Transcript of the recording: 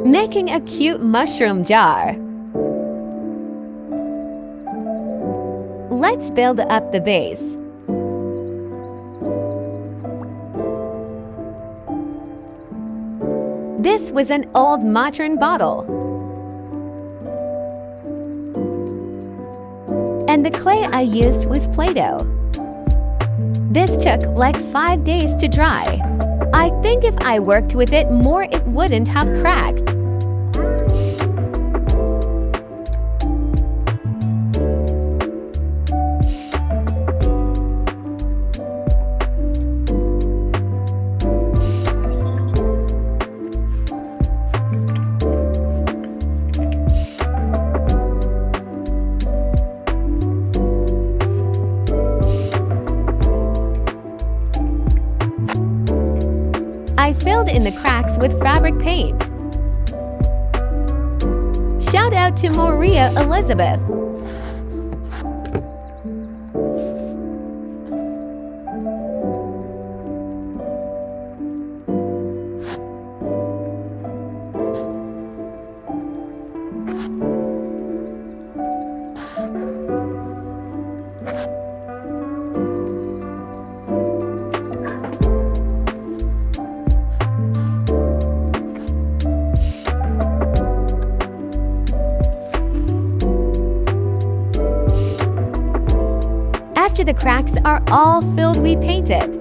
Making a cute mushroom jar. Let's build up the base. This was an old Motrin bottle. And the clay I used was Play-Doh. This took like 5 days to dry. I think if I worked with it more, it wouldn't have cracked. I filled in the cracks with fabric paint. Shout out to Maria Elizabeth. After the cracks are all filled, we painted.